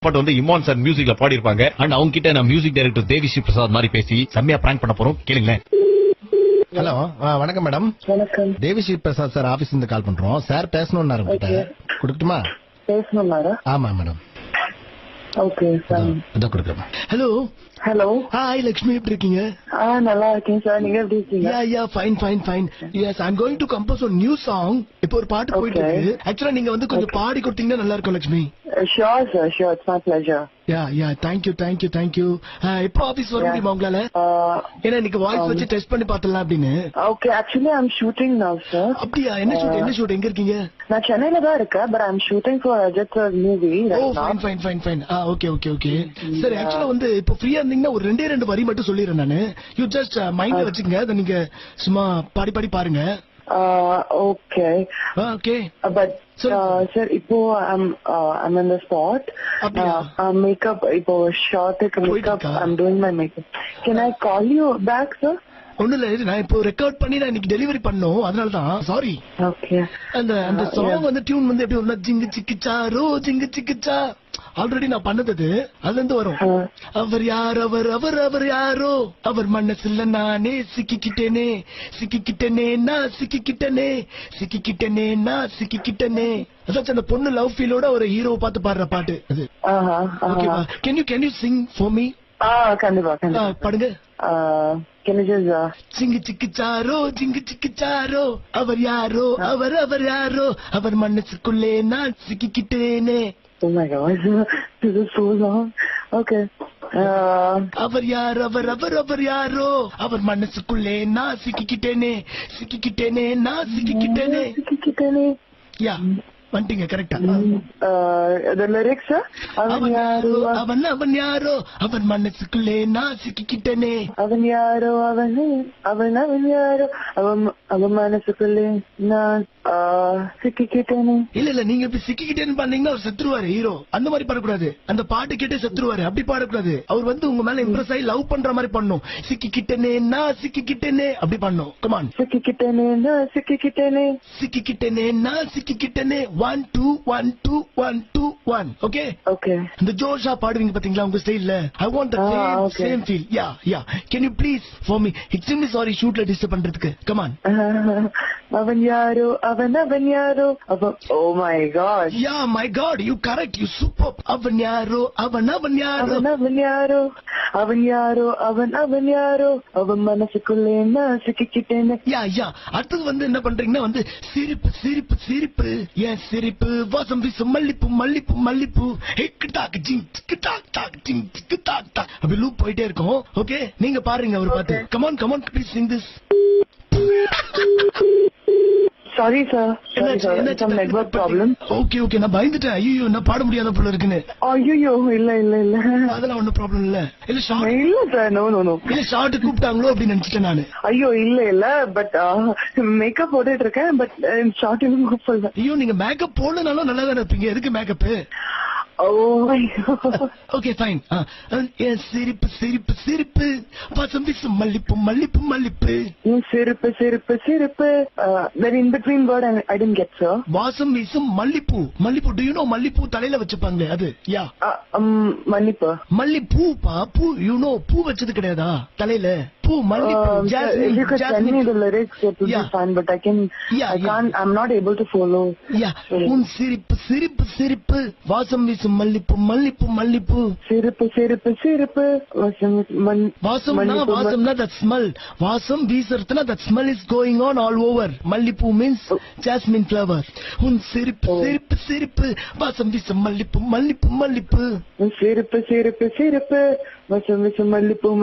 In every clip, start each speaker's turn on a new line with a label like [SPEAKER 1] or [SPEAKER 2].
[SPEAKER 1] But வந்து Imman sir மியூசிக்ல பாடி இருப்பாங்க. அண்ட் அவங்க கிட்ட நான் மியூசிக் டைரக்டர் தேவிஸ்ரீ பிரசாத் மாதிரி பேசி செம்மையா பிராங்க் பண்ண போறோம். கேளுங்களேன்.
[SPEAKER 2] ஹலோ, வணக்கம் மேடம்.
[SPEAKER 3] வணக்கம்.
[SPEAKER 2] தேவிஸ்ரீ பிரசாத் சார் ஆபீஸ்ல இருந்து கால் பண்றோம். சார் பேசணும்னாரு. கொடுக்கட்டுமா?
[SPEAKER 3] பேசணும்னாரா?
[SPEAKER 2] ஆமா மேடம்.
[SPEAKER 3] Okay sir.
[SPEAKER 2] அதான் கொடுக்குறேன். ஹலோ.
[SPEAKER 3] ஹலோ.
[SPEAKER 2] ஹாய் லட்சுமி, எப்படி இருக்கீங்க?
[SPEAKER 3] நல்லா இருக்கேன் சார். நீங்க எப்படி இருக்கீங்க?
[SPEAKER 2] Yeah fine fine fine. Yes, I am going to compose a new song. இப்போ ஒரு பாட்டு போயிட்டு இருக்கு. ஆக்சுவலா நீங்க வந்து கொஞ்சம் பாடி கொடுத்தீங்கன்னா நல்லா இருக்கும் Lakshmi.
[SPEAKER 3] Sure sir, sure. It's my pleasure.
[SPEAKER 2] Yeah thank you. இப்போ ஆபீஸ் வர முடியுமா உங்களால? ஏன்னா இன்னைக்கு வாய்ஸ் வச்சு டெஸ்ட் பண்ணி பார்த்தலாம் அப்படின்னு.
[SPEAKER 3] Okay, actually I am shooting now sir.
[SPEAKER 2] அப்படியா? என்ன ஷூட் எங்க இருக்கீங்க?
[SPEAKER 3] நான் சென்னையில தான் இருக்கேன், but I am shooting for Ajith sir movie.
[SPEAKER 2] Oh fine. Okay. சரி, ஆக்சுவலா வந்து இப்போ ஃப்ரீயா இருந்தீங்கன்னா ஒரு ரெண்டு வரி மட்டும் சொல்லிடுறேன் நானு. யூ ஜஸ்ட் மைண்ட்ல வச்சுங்க, அதை நீங்க சும்மா பாடி பாருங்க.
[SPEAKER 3] ஓகே. பட் சார் இப்போ I'm in the spot. Makeup இப்போ ஷார்ட்டுக்கு makeup I'm doing my makeup. Can I call you back sir?
[SPEAKER 2] ஒண்ணு இல்ல, நான் இப்போ ரெக்கார்ட் பண்ணி நான் இன்னைக்கு டெலிவரி பண்ணோம், அதனாலதான். சாரி.
[SPEAKER 3] ஓகே.
[SPEAKER 2] அந்த சாங் வந்து டியூன் வந்து எப்படி ஒண்ணா ஜிங்கு சிக்கிச்சா ரோ ஜிங்கு சிக்கிச்சா ஆல்ரெடி நான் பண்ணது அதுல இருந்து வரும். அவர் யார் அவர் யாரோ, அவர் மனசுல நானே சிக்கிக்கிட்டேனே நான் சிக்கிக்கிட்டேனே. அதாச்சும் அந்த பொண்ணு லவ் ஃபீலோட ஒரு ஹீரோ பார்த்து பாடுற பாட்டு அது. ஓகேவா? Can you sing for me?
[SPEAKER 3] கண்டிப்பா
[SPEAKER 2] பாடுங்க.
[SPEAKER 3] ஜிங்கு
[SPEAKER 2] சிக்கிச்சாரோ அவர் யாரோ அவர் மனசுக்குள்ளே நான் சிக்கிக்கிட்டேனே.
[SPEAKER 3] Oh my God, this is so long. Okay.
[SPEAKER 2] அவர் யாரோ அவர் மனசுக்குள்ளே நான் சிக்கிக்கிட்டேனே. யா வந்துட்டீங்க கரெக்டா?
[SPEAKER 3] The lyrics sir.
[SPEAKER 2] அவன் யாரோ அவன் மனசுக்குள்ளே நான் சிக்கிக்கிட்டேனே.
[SPEAKER 3] அவன் யாரோ அவன் மனசுக்குள்ளே நான் சிக்கிக்கிட்டேனே.
[SPEAKER 2] இல்ல நீங்க இப்ப சிக்கிக்கிட்டேன்னு பண்ணீங்கன்னா அவர் செத்துருவாரு ஹீரோ. அந்த மாதிரி பாடக்கூடாது. அந்த பாட்டு கேட்டே செத்துருவாரு. அப்படி பாடக்கூடாது. அவர் வந்து உங்க மேல இம்ப்ரெஸ் ஆகி லவ் பண்ற மாதிரி பண்ணணும். சிக்கிக்கிட்டேனே அப்படி பண்ணணும். கமான்.
[SPEAKER 3] சிக்கிக்கிட்டேனே
[SPEAKER 2] நான் சிக்கிக்கிட்டேனே. 1 2 1 2 1 2 1. ஓகே. இந்த ஜோஷா பாடுவீங்க பாத்தீங்களா உங்க ஸ்டைல்ல. I want the same feel. Yeah can you please for me? Extremely sorry ஷூட்ல டிஸ்டர்ப் பண்றதுக்கு. கமான்.
[SPEAKER 3] அவன் யாரோ oh my God.
[SPEAKER 2] Yeah, my God, you correct, you superb. அவன் யாரோ அவன் யாரோ அவன் மனசுக்குள்ளே நான் சிக்கிக்கிட்டேனே. யா அடுத்தது வந்து என்ன பண்றீங்கன்னா வந்து சிரிப்பு ஏன் சிரிப்பு வாசம் வீசும் மல்லிப்பூ அப்படி லூப் போயிட்டே இருக்கும். ஓகே, நீங்க பாருங்க அவர் பார்த்து. Come on please Singh this.
[SPEAKER 3] Sorry sir, some network problem.
[SPEAKER 2] Okay, நான் பயந்துட்டேன். ஐயோ, நான் பாட முடியாத போல இருக்குன்னு.
[SPEAKER 3] ஐயோ, இல்ல
[SPEAKER 2] அதெல்லாம் ஒன்னும் ப்ராப்ளம் இல்ல.
[SPEAKER 3] இல்ல சார், நோ
[SPEAKER 2] இல்ல ஷார்ட் கூப்பிட்டாங்களோ அப்படின்னு நினைச்சிட்டேன் நானு.
[SPEAKER 3] ஐயோ இல்ல பட் மேக்கப் போட்டுட்டு இருக்கேன். பட் ஷார்ட் இன்னும் கூப்பிடல.
[SPEAKER 2] ஐயோ, நீங்க மேக்கப் போடனாலும் நல்லா தானே இருப்பீங்க. எதுக்கு மேக்கப்? Okay fine. சிரிப்பு வாசம் வீசும் மல்லிப்பூ
[SPEAKER 3] சிரிப்பு. Then in between word I didn't get sir.
[SPEAKER 2] வாசம் வீசும் மல்லிப்பூ. Do you know மல்லிப்பூ தலையில வச்சுப்பாங்களே அது? யா மல்லிப்பூ பூ. You know பூ வச்சது கிடையாதா தலையில? பூ மல்லிப்பூ.
[SPEAKER 3] If you could tell me the lyrics it would be fine, but I can't. I'm not able to follow.
[SPEAKER 2] உன் சிரிப்பு வாசம் வீசும் மல்லிப்பூ.
[SPEAKER 3] சிரிப்பு
[SPEAKER 2] வாசம்னா that smell. வாசம் வீசுறதுனா that smell is going on all over. மல்லிப்பூ means jasmine flower. உன் சிரிப்பு வாசம் வீசும் மல்லிப்பூ.
[SPEAKER 3] சிரிப்பு வாசம் வீசும் மல்லிப்பூ.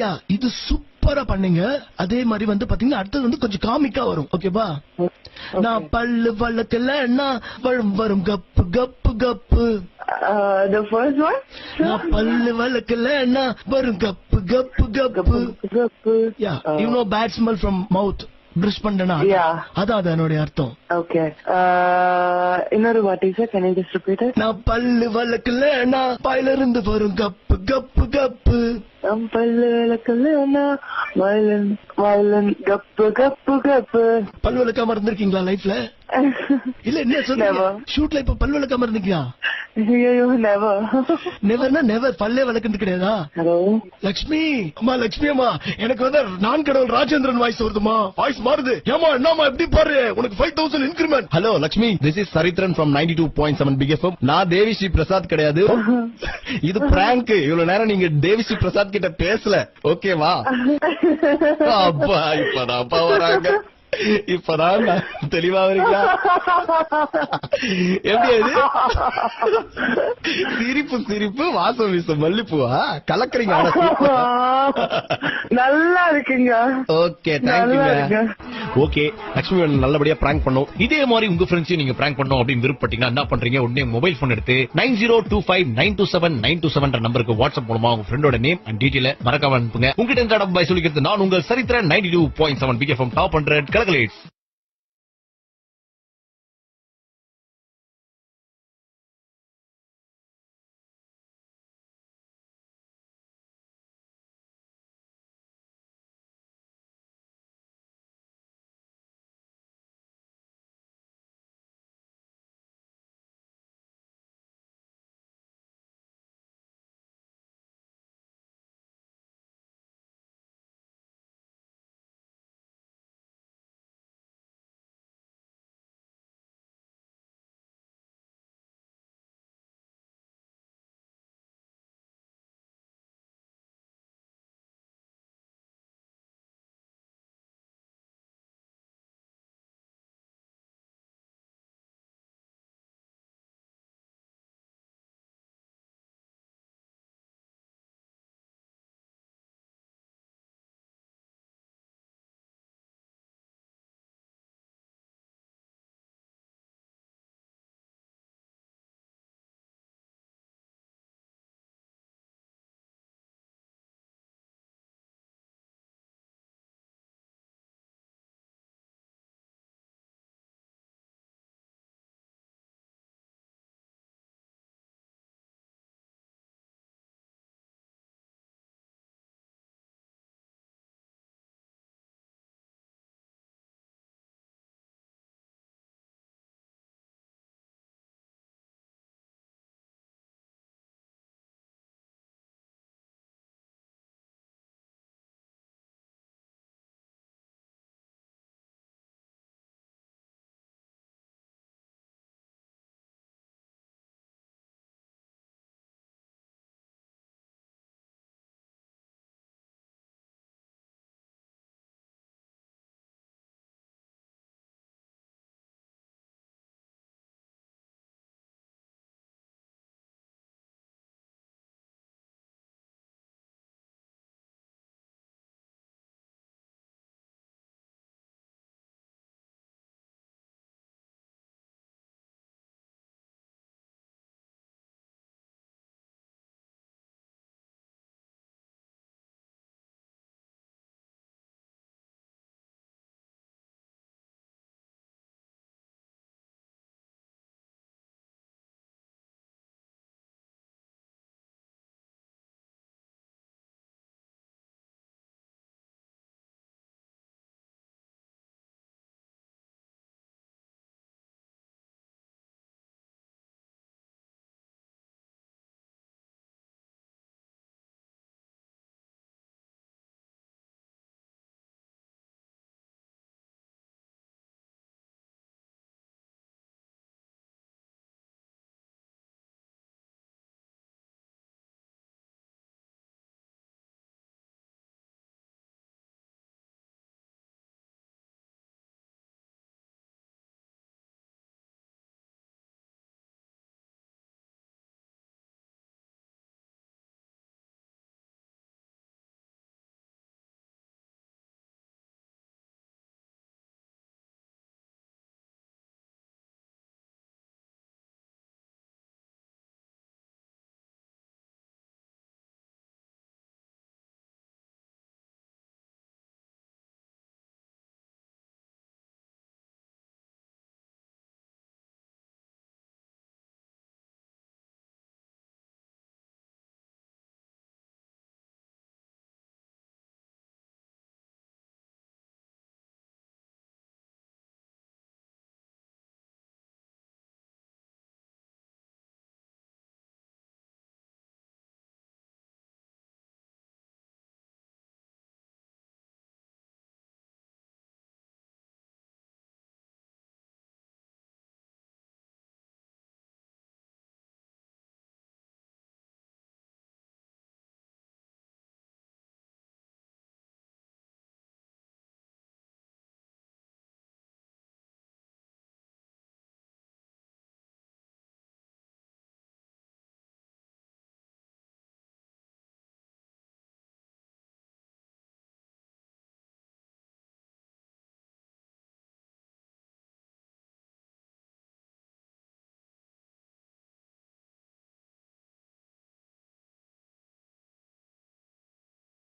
[SPEAKER 2] யா, இது சூப்பரா பண்ணீங்க. அதே மாதிரி வந்து பாத்தீங்கன்னா அடுத்தது வந்து கொஞ்சம் காமிக்கா வரும். ஓகேவா? நான் பல்லு வழக்கல வரும் கப்பு.
[SPEAKER 3] The first one?
[SPEAKER 2] நான் பல்லு வழக்கல வரும் cup. Yeah, you know bad smell from mouth. Brush பண்ணனா அதான் என்னுடைய அர்த்தம்.
[SPEAKER 3] ஓகே, இன்னொரு வாட்டி sir, can you just repeat it?
[SPEAKER 2] நான் பல்லு வழக்கல வாயில இருந்து வரும் கப்பு.
[SPEAKER 3] பல்லு வழக்கல
[SPEAKER 2] பல்லு வழக்காம இருந்திருக்கீங்களா லைஃப்ல? இல்ல என்ன சொல்லுங்க, ஷூட்ல இப்ப பல்லு வழக்காம இருந்தீங்களா?
[SPEAKER 3] ஐயோ never.
[SPEAKER 2] நெவர்னா நெவர், பல்லே வளர்க்கறது கிடையாதா?
[SPEAKER 3] ஹலோ
[SPEAKER 2] லட்சுமி அம்மா, லட்சுமி அம்மா, எனக்கு வந்து நான் கடவுள் ராஜேந்திரன் வாய்ஸ் வருதுமா, வாய்ஸ் மாறுது. ஏமா என்னமா எப்படி பாரு, உனக்கு 5000 increment.
[SPEAKER 4] Hello Lakshmi, this is சரித்ரன் from 92.7 big FM. நான் தேவிஸ்ரீ பிரசாத் கிடையாது. இது பிராங்க். இவ்வளவு நேரம் நீங்க தேவிஸ்ரீ பிரசாத் கிட்ட பேசல, ஓகேவா? அப்பா இப்பதான் அப்பா வராங்க, இப்பதான் தெளிவா வரீங்களா? எப்படி அது சிரிப்பு சிரிப்பு வாசம் வீசும் மல்லிப்பூவா கலக்குறீங்க?
[SPEAKER 3] நல்லா இருக்குங்க.
[SPEAKER 4] ஓகே தேங்க்யூங்க.
[SPEAKER 1] ஓகே லட்சுமி நல்லபடியா பிராங்க் பண்ணோம். இதே மாதிரி உங்க ஃப்ரெண்ட்ஸையும் நீங்க பிராங்க் பண்ணோம் அப்படின்னு விருப்பப்பட்டீங்கன்னா என்ன பண்றீங்க, உடனே மொபைல் போன் எடுத்து 9025927927 நம்பருக்கு வாட்ஸ்அப் மூலமா உங்க ஃப்ரெண்டோட நேம் அண்ட் டீடைல மறக்காம அனுப்புங்க. உங்ககிட்ட இந்த பாய் சொல்லிக்கிறது நான் உங்கள் சரித்திரன் 92.7 பிக் எஃப்எம் டாப் 100 கலகலேட்ஸ்.